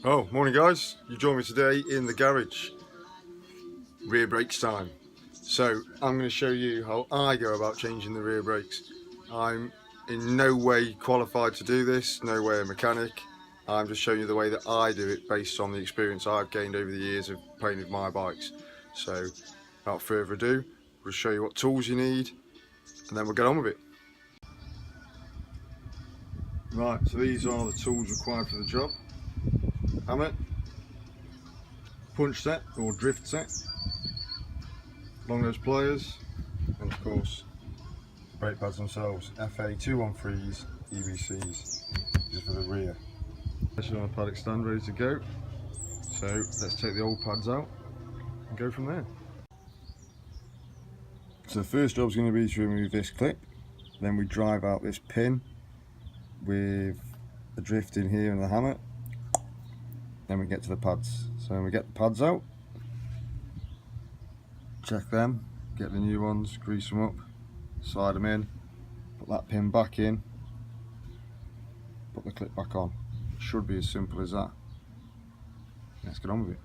Oh, morning guys. You join me today in the garage. Rear brakes time. So I'm going to show you how I go about changing the rear brakes. I'm in no way qualified to do this, no way a mechanic. I'm just showing you the way that I do it based on the experience I've gained over the years of playing with my bikes. So without further ado, we'll show you what tools you need and then we'll get on with it. Right, so these are the tools required for the job. Hammer, punch set or drift set, long nose pliers, and of course brake pads themselves, FA213s EBCs, just for the rear. This on a paddock stand ready to go, so let's take the old pads out and go from there. So the first job is going to be to remove this clip, then we drive out this pin with the drift in here and the hammer, then we get to the pads. So we get the pads out, check them, get the new ones, grease them up, slide them in, put that pin back in, put the clip back on. Should be as simple as that. Let's get on with it.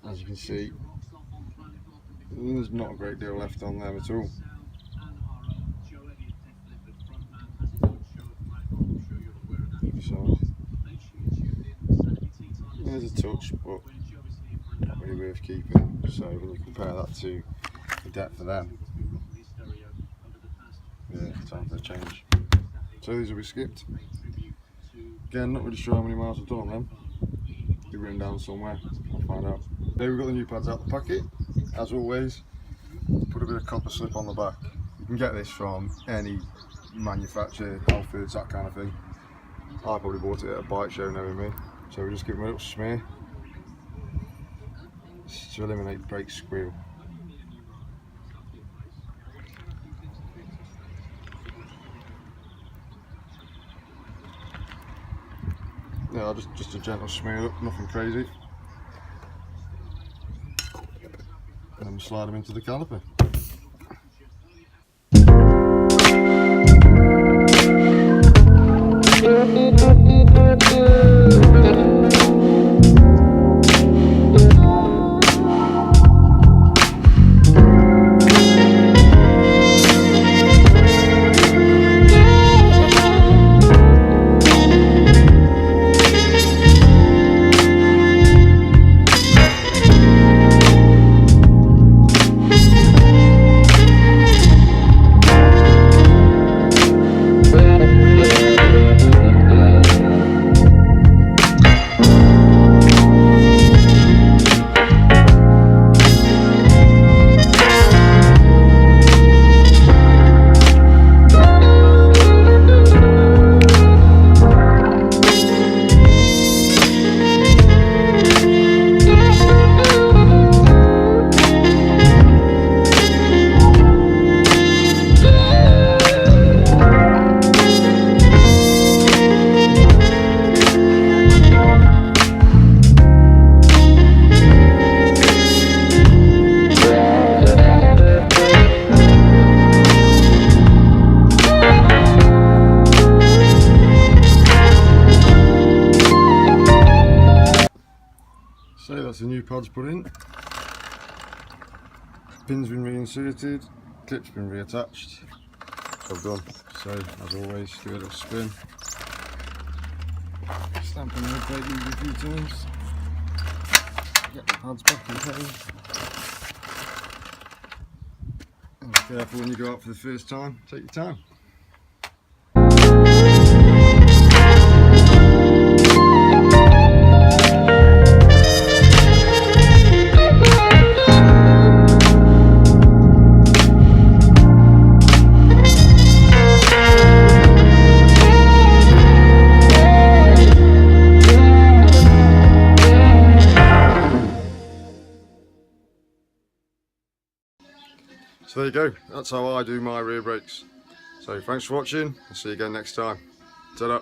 As you can see, there's not a great deal left on there at all. So, there's a touch, but not really worth keeping. So when you compare that to the depth of them, yeah, time for a change. So these will be skipped. Again, not really sure how many miles I've done on them. Be written down somewhere, I'll find out. There we've got the new pads out the packet. As always, put a bit of copper slip on the back. You can get this from any manufacturer, Alfords, that kind of thing. I probably bought it at a bike show knowing me. So we just give them a little smear to eliminate brake squeal. Yeah, just a gentle smear up, nothing crazy. And then we slide them into the caliper. So that's the new pads put in. Pin's been reinserted, clip's been reattached. Job done. So as always, give it a little spin. Stamping the plate a few times. Get the pads back in place. And be careful when you go out for the first time. Take your time. So there you go, that's how I do my rear brakes. So thanks for watching, I'll see you again next time. Ta-da.